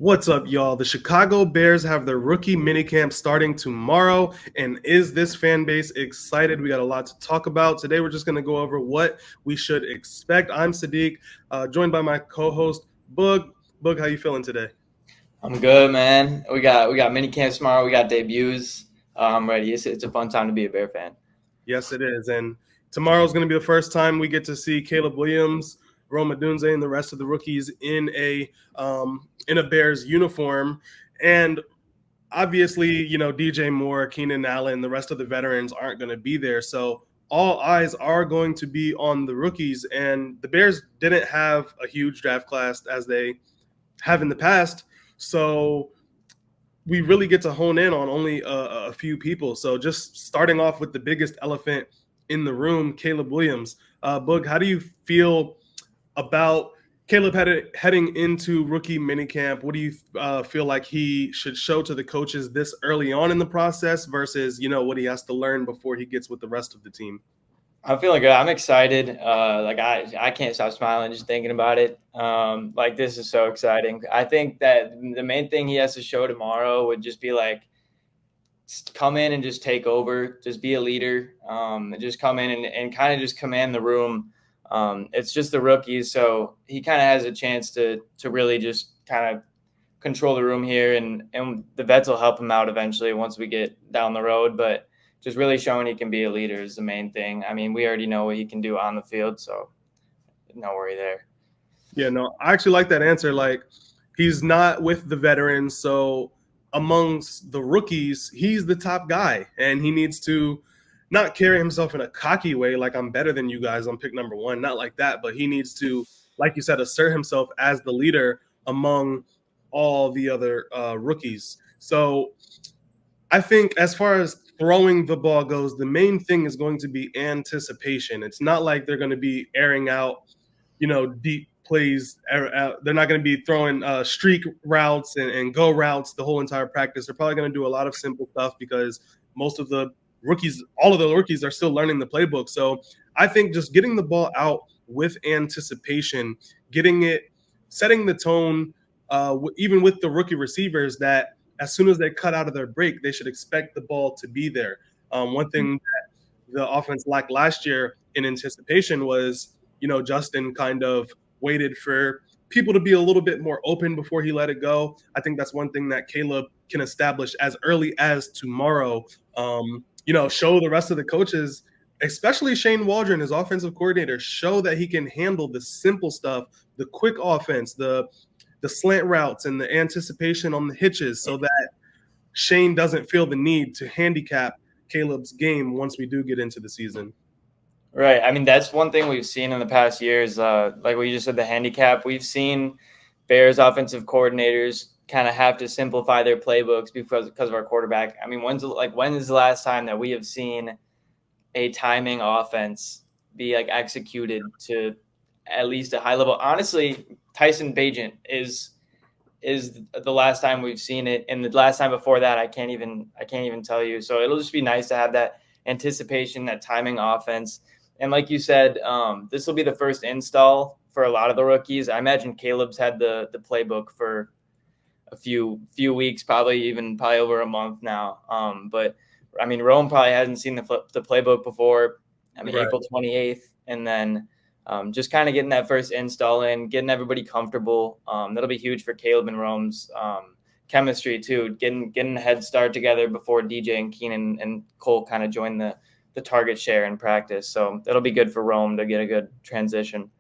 What's up, y'all? The Chicago Bears have their rookie minicamp starting tomorrow. And is this fan base excited? We got a lot to talk about. Today, we're just going to go over what we should expect. I'm Sadiq, joined by my co-host, Boog. Boog, how you feeling today? I'm good, man. We got mini camps tomorrow. We got debuts. I'm ready. It's a fun time to be a Bear fan. Yes, it is. And tomorrow's going to be the first time we get to see Caleb Williams, Odunze, and the rest of the rookies in a Bears uniform. And obviously, DJ Moore, Keenan Allen, the rest of the veterans aren't going to be there. So all eyes are going to be on the rookies. And the Bears didn't have a huge draft class as they have in the past. So we really get to hone in on only a few people. So just starting off with the biggest elephant in the room, Caleb Williams. Boog, how do you feel about Caleb heading into rookie minicamp? What do you feel like he should show to the coaches this early on in the process versus, what he has to learn before he gets with the rest of the team? I'm feeling good. I'm excited. I can't stop smiling just thinking about it. This is so exciting. I think that the main thing he has to show tomorrow would just be come in and just take over, just be a leader, just come in and kind of just command the room. It's just the rookies, so he kind of has a chance to really just kind of control the room here, and the vets will help him out eventually once we get down the road. But just really showing he can be a leader is the main thing. I mean, we already know what he can do on the field, so no worry there. Yeah, no, I actually like that answer. Like, he's not with the veterans, so amongst the rookies, he's the top guy, and he needs to not carry himself in a cocky way, like I'm better than you guys, I'm pick number one, not like that, but he needs to, like you said, assert himself as the leader among all the other rookies. So I think as far as throwing the ball goes, the main thing is going to be anticipation. It's not like they're going to be airing out, deep plays. They're not going to be throwing streak routes and go routes the whole entire practice. They're probably going to do a lot of simple stuff because most of the rookies, all of the rookies are still learning the playbook. So I think just getting the ball out with anticipation, setting the tone, even with the rookie receivers, that as soon as they cut out of their break, they should expect the ball to be there. One thing that the offense lacked last year in anticipation was, Justin kind of waited for people to be a little bit more open before he let it go. I think that's one thing that Caleb can establish as early as tomorrow. Show the rest of the coaches, especially Shane Waldron, his offensive coordinator, show that he can handle the simple stuff, the quick offense, the slant routes, and the anticipation on the hitches, so that Shane doesn't feel the need to handicap Caleb's game once we do get into the season. Right. I mean, that's one thing we've seen in the past years. Like what you just said, the handicap. We've seen Bears offensive coordinators kind of have to simplify their playbooks because of our quarterback. I mean, when is the last time that we have seen a timing offense be executed to at least a high level? Honestly, Tyson Bagent is the last time we've seen it, and the last time before that, I can't even tell you. So it'll just be nice to have that anticipation, that timing offense. And like you said, this will be the first install for a lot of the rookies. I imagine Caleb's had the playbook for a few weeks, probably over a month now. But I mean, Rome probably hasn't seen the playbook before. I mean, right. April 28th, and then just kind of getting that first install in, getting everybody comfortable. That'll be huge for Caleb and Rome's chemistry too, getting a head start together before DJ and Keenan and Cole kind of join the target share in practice. So that'll be good for Rome to get a good transition.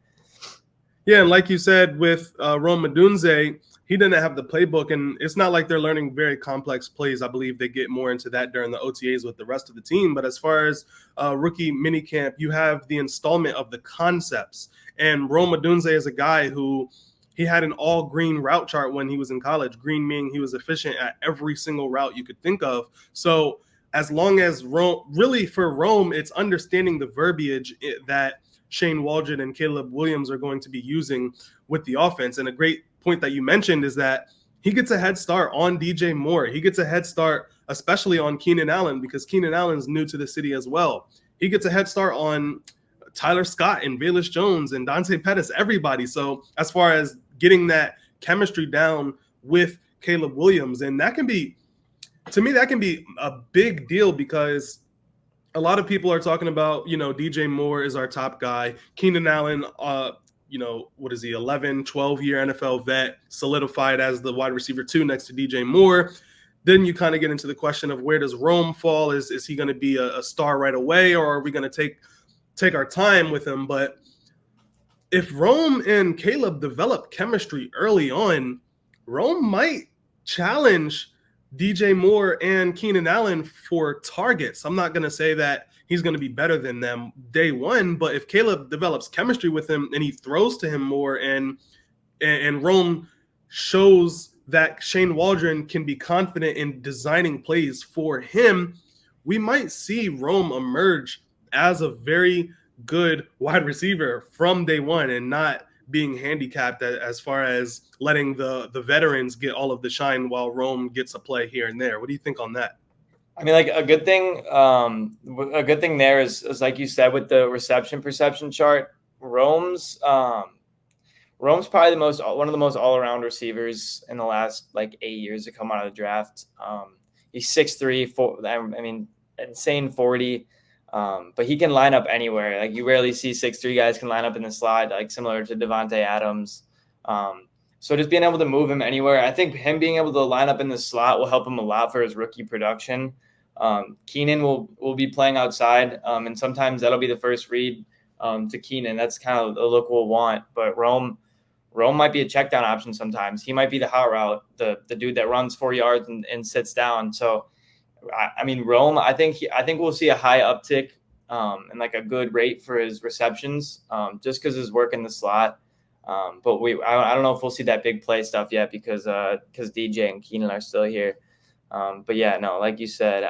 Yeah, and like you said, with Rome Odunze, he didn't have the playbook, and it's not like they're learning very complex plays. I believe they get more into that during the OTAs with the rest of the team. But as far as rookie minicamp, you have the installment of the concepts. And Rome Odunze is a guy who he had an all-green route chart when he was in college. Green meaning he was efficient at every single route you could think of. So as long as for Rome, it's understanding the verbiage that Shane Waldron and Caleb Williams are going to be using with the offense. And a great point that you mentioned is that he gets a head start on DJ Moore. He gets a head start, especially on Keenan Allen, because Keenan Allen's new to the city as well. He gets a head start on Tyler Scott and Velus Jones and Dante Pettis, everybody. So as far as getting that chemistry down with Caleb Williams. And that can be, to me, that can be a big deal because a lot of people are talking about, DJ Moore is our top guy. Keenan Allen, what is he, 11, 12-year NFL vet, solidified as the wide receiver 2 next to DJ Moore. Then you kind of get into the question of where does Rome fall? Is he going to be a star right away, or are we going to take our time with him? But if Rome and Caleb develop chemistry early on, Rome might challenge DJ Moore and Keenan Allen for targets. I'm not going to say that he's going to be better than them day one, but if Caleb develops chemistry with him and he throws to him more and Rome shows that Shane Waldron can be confident in designing plays for him, we might see Rome emerge as a very good wide receiver from day one and not being handicapped as far as letting the veterans get all of the shine while Rome gets a play here and there. What do you think on that? I mean, like a good thing there is like you said with the reception perception chart, Rome's probably one of the most all around receivers in the last like 8 years to come out of the draft. He's 6'3", insane 40. But he can line up anywhere. Like you rarely see 6'3" guys can line up in the slot, like similar to Devontae Adams. So just being able to move him anywhere, I think him being able to line up in the slot will help him a lot for his rookie production. Keenan will be playing outside, and sometimes that'll be the first read to Keenan. That's kind of the look we'll want. But Rome might be a check down option sometimes. He might be the hot route, the dude that runs 4 yards and sits down. So I mean, Rome, I think we'll see a high uptick and like a good rate for his receptions just because his work in the slot. But I don't know if we'll see that big play stuff yet because DJ and Keenan are still here. But yeah, no, like you said,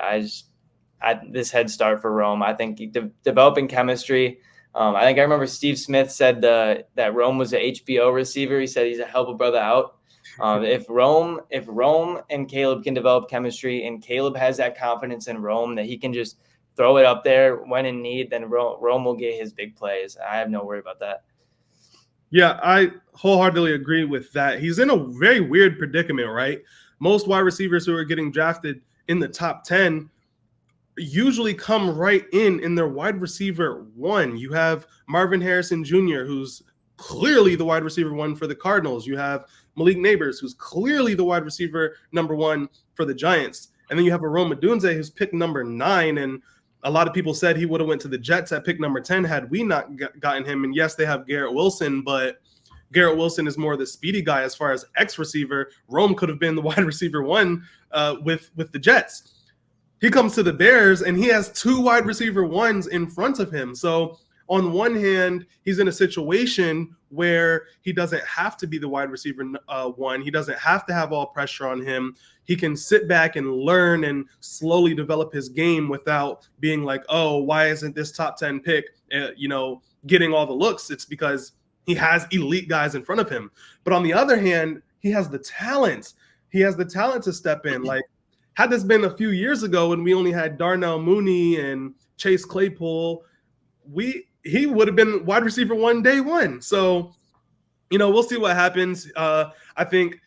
this head start for Rome. I think developing chemistry. I think I remember Steve Smith said that Rome was an HBO receiver. He said he's a help a brother out. If Rome and Caleb can develop chemistry and Caleb has that confidence in Rome that he can just throw it up there when in need, then Rome will get his big plays. I have no worry about that. Yeah, I wholeheartedly agree with that. He's in a very weird predicament, right? Most wide receivers who are getting drafted in the top 10 usually come right in their wide receiver 1. You have Marvin Harrison Jr., who's clearly the wide receiver 1 for the Cardinals. You have Malik Neighbors, who's clearly the wide receiver number 1 for the Giants. And then you have a Odunze, who's pick number 9. And a lot of people said he would have went to the Jets at pick number 10 had we not gotten him. And yes, they have Garrett Wilson, but Garrett Wilson is more the speedy guy as far as X receiver. Rome could have been the wide receiver 1 with the Jets. He comes to the Bears and he has 2 wide receiver 1s in front of him. So on one hand, he's in a situation where he doesn't have to be the wide receiver 1. He doesn't have to have all pressure on him. He can sit back and learn and slowly develop his game without being like, oh, why isn't this top 10 pick, getting all the looks? It's because he has elite guys in front of him. But on the other hand, he has the talent. He has the talent to step in. Like, had this been a few years ago when we only had Darnell Mooney and Chase Claypool, he would have been wide receiver 1 day 1. So, we'll see what happens. I think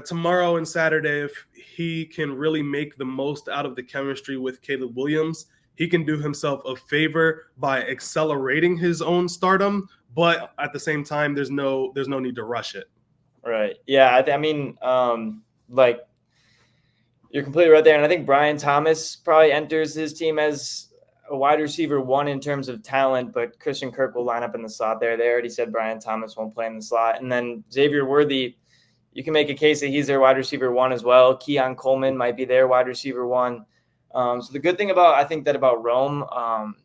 tomorrow and Saturday, if he can really make the most out of the chemistry with Caleb Williams, he can do himself a favor by accelerating his own stardom. But at the same time, there's no need to rush it. Right. Yeah. Like you're completely right there. And I think Brian Thomas probably enters his team as a wide receiver 1 in terms of talent, but Christian Kirk will line up in the slot there. They already said Brian Thomas won't play in the slot. And then Xavier Worthy, you can make a case that he's their wide receiver 1 as well. Keon Coleman might be their wide receiver 1. So the good thing about Rome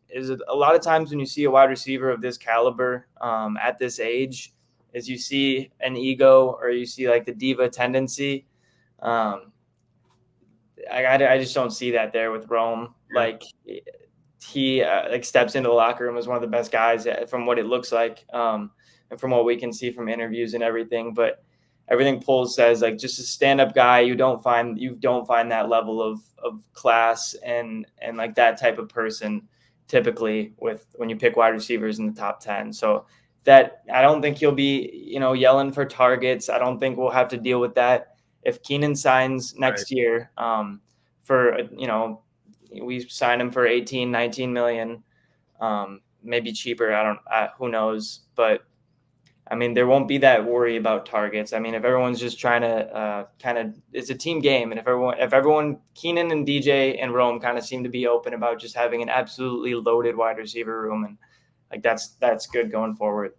is a lot of times when you see a wide receiver of this caliber at this age, is you see an ego or you see like the diva tendency. I just don't see that there with Rome. Like he steps into the locker room as one of the best guys from what it looks like and from what we can see from interviews and everything. But everything polls says like just a stand-up guy, you don't find that level of class and like that type of person typically when you pick wide receivers in the top 10. So that I don't think he'll be, yelling for targets. I don't think we'll have to deal with that. If Keenan signs next year, for, we sign him for 18, 19 million, maybe cheaper. Who knows? But I mean, there won't be that worry about targets. I mean, if everyone's just trying to it's a team game, and if everyone, Keenan and DJ and Rome kind of seem to be open about just having an absolutely loaded wide receiver room, and like that's good going forward.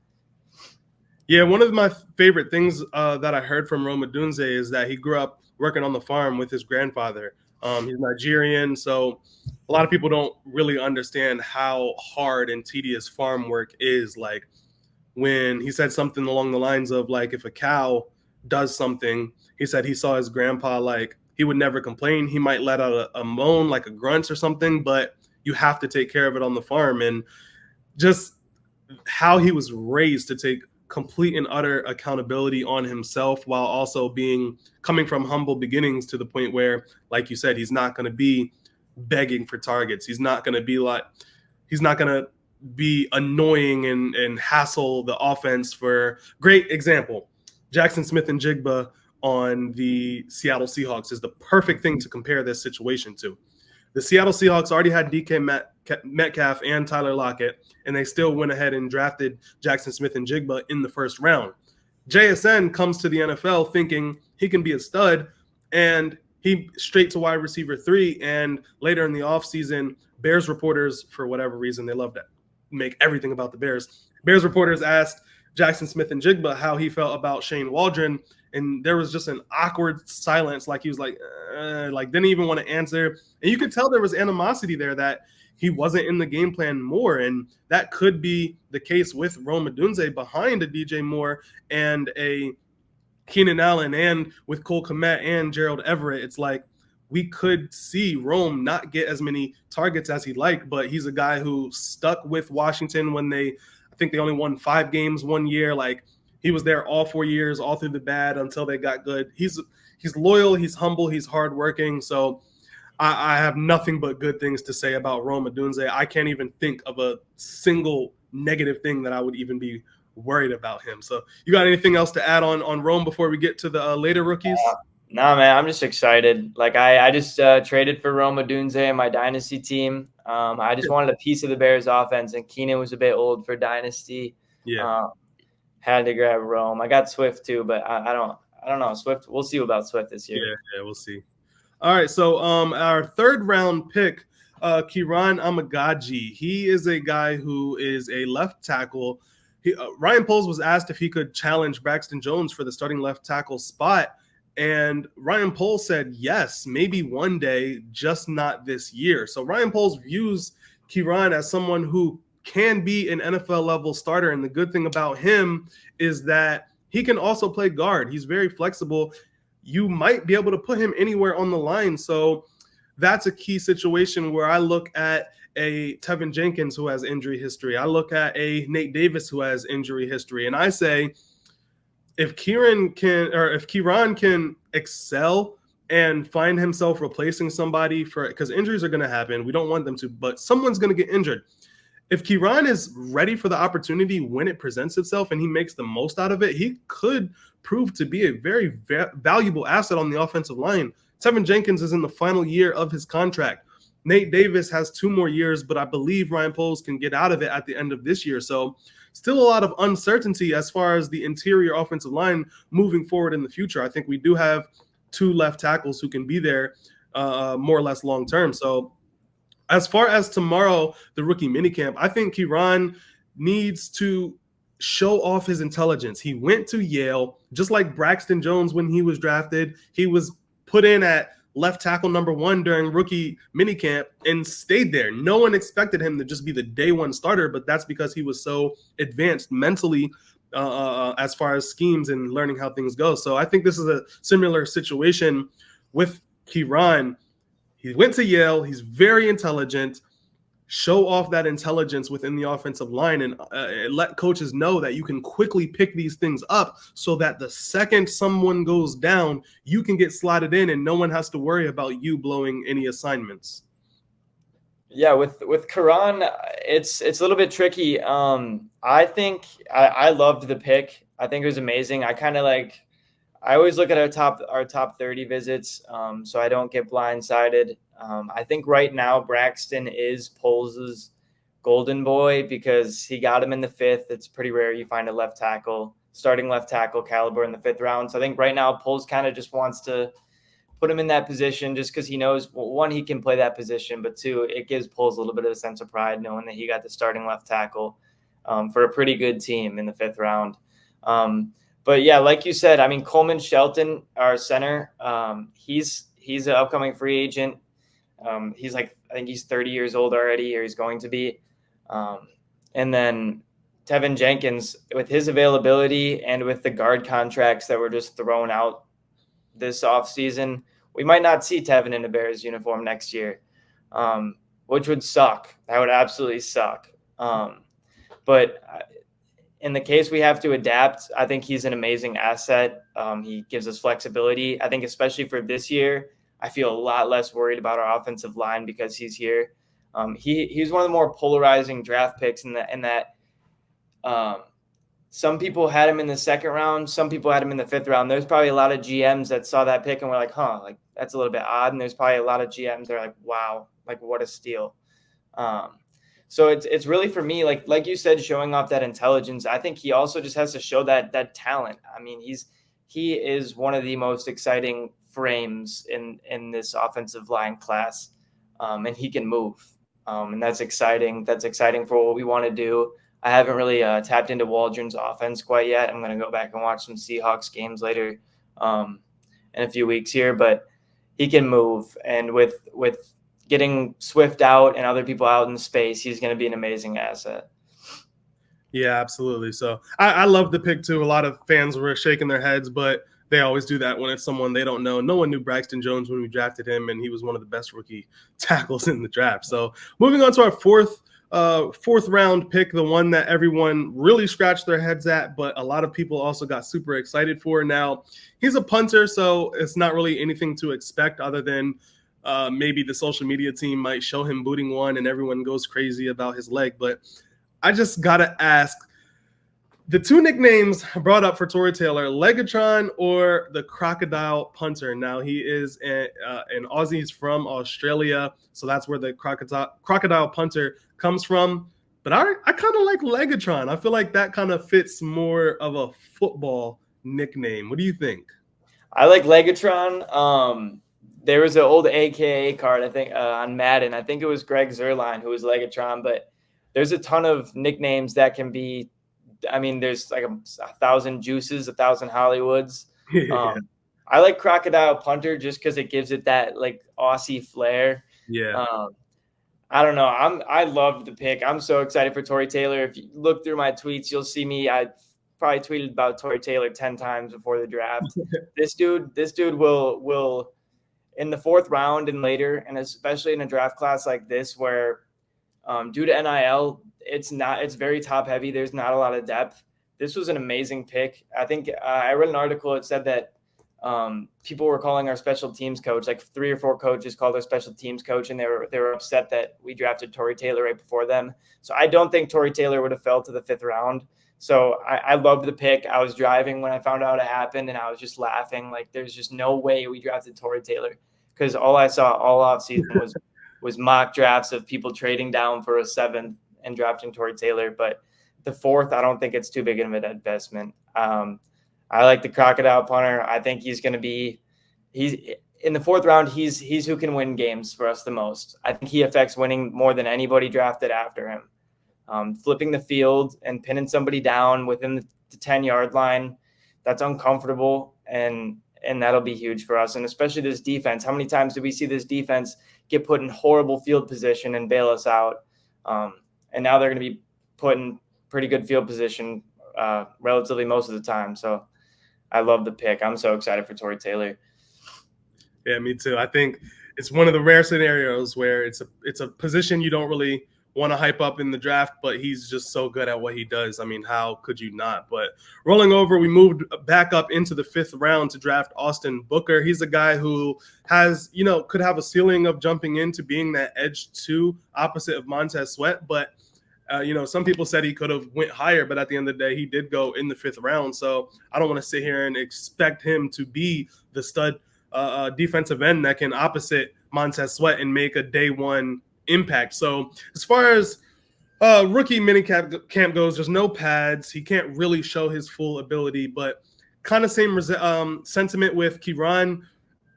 Yeah, one of my favorite things that I heard from Rome Odunze is that he grew up working on the farm with his grandfather. He's Nigerian, so a lot of people don't really understand how hard and tedious farm work is. Like, when he said something along the lines of, like, if a cow does something, he said he saw his grandpa, like, he would never complain. He might let out a moan, like a grunt or something, but you have to take care of it on the farm. And just how he was raised to take complete and utter accountability on himself, while also coming from humble beginnings to the point where, like you said, he's not going to be begging for targets. He's not going to be annoying and hassle the offense. For great example, Jackson Smith-Njigba on the Seattle Seahawks is the perfect thing to compare this situation to. The Seattle Seahawks already had DK Metcalf and Tyler Lockett, and they still went ahead and drafted Jackson Smith-Njigba in the first round. JSN comes to the NFL thinking he can be a stud, and he straight to wide receiver 3. And later in the offseason, Bears reporters, for whatever reason, they love to make everything about the Bears. Bears reporters asked Jackson Smith-Njigba how he felt about Shane Waldron, and there was just an awkward silence. Like, he was like didn't even want to answer. And you could tell there was animosity there, that he wasn't in the game plan more. And that could be the case with Rome Odunze behind a DJ Moore and a Keenan Allen, and with Cole Kmet and Gerald Everett. It's like, we could see Rome not get as many targets as he'd like, but he's a guy who stuck with Washington when I think they only won 5 games one year. Like, he was there all 4 years, all through the bad, until they got good. He's loyal, he's humble, he's hardworking. So I have nothing but good things to say about Rome Odunze. I can't even think of a single negative thing that I would even be worried about him. So you got anything else to add on Rome before we get to the later rookies? No, man, I'm just excited. Like, I just traded for Rome Odunze in my dynasty team. I just wanted a piece of the Bears offense, and Keenan was a bit old for dynasty. Yeah. Had to grab Rome. I got Swift too, but I don't know. Swift, we'll see about Swift this year. Yeah, we'll see. All right, so our third round pick, Kiran Amaji. He is a guy who is a left tackle. Ryan Poles was asked if he could challenge Braxton Jones for the starting left tackle spot, and Ryan Poles said yes, maybe one day, just not this year. So Ryan Poles views Kiran as someone who can be an NFL level starter, and the good thing about him is that he can also play guard. He's very flexible. You might be able to put him anywhere on the line. So that's a key situation where I look at a Tevin Jenkins who has injury history. I look at a Nate Davis who has injury history. And I say, if Kiran can excel and find himself replacing somebody, because injuries are going to happen. We don't want them to, but someone's going to get injured. If Kiran is ready for the opportunity when it presents itself and he makes the most out of it, he could prove to be a very valuable asset on the offensive line. Tevin Jenkins is in the final year of his contract. Nate Davis has 2 more years, but I believe Ryan Poles can get out of it at the end of this year. So still a lot of uncertainty as far as the interior offensive line moving forward in the future. I think we do have 2 left tackles who can be there more or less long term. So as far as tomorrow, the rookie minicamp, I think Kiran needs to show off his intelligence. He went to Yale, just like Braxton Jones when he was drafted. He was put in at left tackle number 1 during rookie minicamp and stayed there. No one expected him to just be the day 1 starter, but that's because he was so advanced mentally as far as schemes and learning how things go. So I think this is a similar situation with Kiran. He went to Yale. He's very intelligent. Show off that intelligence within the offensive line and let coaches know that you can quickly pick these things up so that the second someone goes down, you can get slotted in and no one has to worry about you blowing any assignments. Yeah, with Kiran, it's a little bit tricky. I think I loved the pick. I think it was amazing. I always look at our top 30 visits, so I don't get blindsided. I think right now Braxton is Poles's golden boy because he got him in the fifth. It's pretty rare you find a starting left tackle caliber in the fifth round. So I think right now Poles kind of just wants to put him in that position just because he knows, well, one, he can play that position, but two, it gives Poles a little bit of a sense of pride knowing that he got the starting left tackle for a pretty good team in the fifth round. But yeah, like you said, I mean, Coleman Shelton, our center, he's an upcoming free agent. He's like, I think he's 30 years old already, or he's going to be. And then Tevin Jenkins, with his availability and with the guard contracts that were just thrown out this offseason, we might not see Tevin in a Bears uniform next year, which would suck. That would absolutely suck. But in the case we have to adapt, I think he's an amazing asset. He gives us flexibility. I think especially for this year, I feel a lot less worried about our offensive line because he's here. He's one of the more polarizing draft picks in that some people had him in the second round. Some people had him in the fifth round. There's probably a lot of GMs that saw that pick and were like, like that's a little bit odd. And there's probably a lot of GMs that are like, wow, like what a steal. So it's really for me, like you said, showing off that intelligence. I think he also just has to show that talent. I mean, he is one of the most exciting frames in this offensive line class, and he can move, and that's exciting. That's exciting for what we want to do. I haven't really tapped into Waldron's offense quite yet. I'm going to go back and watch some Seahawks games later in a few weeks here, but he can move, and with getting Swift out and other people out in space, he's going to be an amazing asset. Yeah, absolutely. So I love the pick too. A lot of fans were shaking their heads, but they always do that when it's someone they don't know. No one knew Braxton Jones when we drafted him, and he was one of the best rookie tackles in the draft. So moving on to our fourth round pick, the one that everyone really scratched their heads at, but a lot of people also got super excited for. Now, he's a punter, so it's not really anything to expect other than maybe the social media team might show him booting one and everyone goes crazy about his leg. But I just got to ask, the two nicknames brought up for Tory Taylor, Legatron or the Crocodile Punter. Now, he is an Aussie. He's from Australia, so that's where the Crocodile Punter comes from. But I kind of like Legatron. I feel like that kind of fits more of a football nickname. What do you think? I like Legatron. There was an old AKA card, I think, on Madden. I think it was Greg Zerline who was Legatron, but there's a ton of nicknames that can be. I mean, there's like a 1,000 Juices, 1,000 Hollywoods. Yeah. I like Crocodile Punter just because it gives it that like Aussie flair. Yeah. I don't know. I love the pick. I'm so excited for Tory Taylor. If you look through my tweets, you'll see me. I probably tweeted about Tory Taylor 10 times before the draft. This dude will in the fourth round and later, and especially in a draft class like this where due to NIL, it's very top heavy. There's not a lot of depth. This was an amazing pick. I think I read an article. It said that people were calling our special teams coach, like 3 or 4 coaches called our special teams coach, and they were upset that we drafted Tory Taylor right before them. So I don't think Tory Taylor would have fell to the 5th round. So I loved the pick. I was driving when I found out it happened, and I was just laughing. Like, there's just no way we drafted Tory Taylor, because all I saw all offseason was mock drafts of people trading down for a 7th and drafting Tory Taylor. But the 4th, I don't think it's too big of an investment. I like the Crocodile Punter. I think he's in the 4th round. He's who can win games for us the most. I think he affects winning more than anybody drafted after him. Flipping the field and pinning somebody down within the 10-yard line, that's uncomfortable, and that'll be huge for us. And especially this defense. How many times do we see this defense get put in horrible field position and bail us out? And now they're going to be put in pretty good field position relatively most of the time. So I love the pick. I'm so excited for Tory Taylor. Yeah, me too. I think it's one of the rare scenarios where it's a position you don't really want to hype up in the draft, but he's just so good at what he does. I mean, how could you not? But rolling over, we moved back up into the 5th round to draft Austin Booker. He's a guy who has, could have a ceiling of jumping into being that edge 2 opposite of Montez Sweat, but some people said he could have went higher, but at the end of the day, he did go in the 5th round. So I don't want to sit here and expect him to be the stud defensive end that can opposite Montez Sweat and make a day 1 impact. So as far as rookie minicamp camp goes, there's no pads. He can't really show his full ability, but kind of same sentiment with Kiran.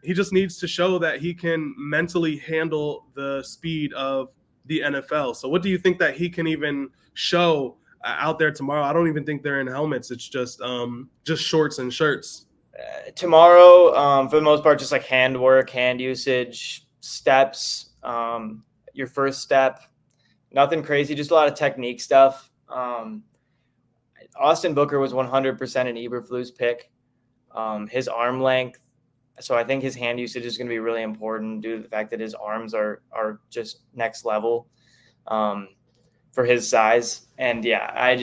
He just needs to show that he can mentally handle the speed of the NFL. So what do you think that he can even show out there tomorrow? I don't even think they're in helmets. It's just shorts and shirts. Tomorrow, for the most part, just like hand work, hand usage, steps, your first step, nothing crazy, just a lot of technique stuff. Austin Booker was 100% an Eberflus pick. His arm length, so I think his hand usage is going to be really important due to the fact that his arms are just next level for his size. And yeah,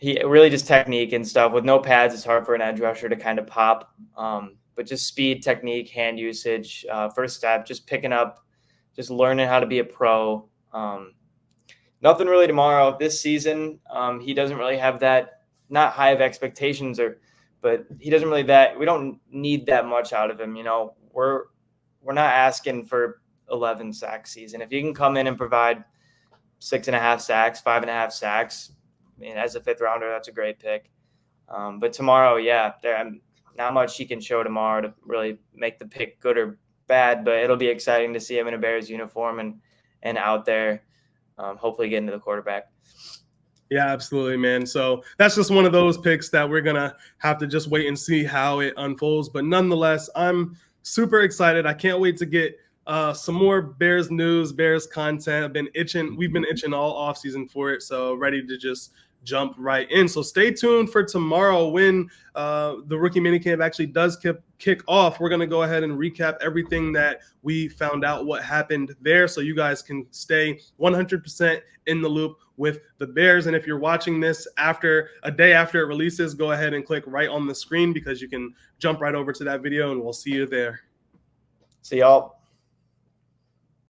he really just technique and stuff. With no pads, it's hard for an edge rusher to kind of pop. But just speed, technique, hand usage, first step, just picking up, just learning how to be a pro. Nothing really tomorrow. This season, he doesn't really have that, not high of expectations, but he doesn't really we don't need that much out of him. We're not asking for 11 sack season. If you can come in and provide 6.5 sacks, 5.5 sacks, I mean, as a 5th rounder, that's a great pick. But tomorrow, not much he can show tomorrow to really make the pick good or bad, but it'll be exciting to see him in a Bears uniform and out there, hopefully getting to the quarterback. Yeah, absolutely, man. So that's just one of those picks that we're going to have to just wait and see how it unfolds. But nonetheless, I'm super excited. I can't wait to get some more Bears news, Bears content. We've been itching all offseason for it. So ready to just jump right in. So stay tuned for tomorrow when the rookie minicamp actually does kick off. We're going to go ahead and recap everything that we found out what happened there so you guys can stay 100% in the loop with the Bears. And if you're watching this a day after it releases, go ahead and click right on the screen because you can jump right over to that video and we'll see you there. See y'all.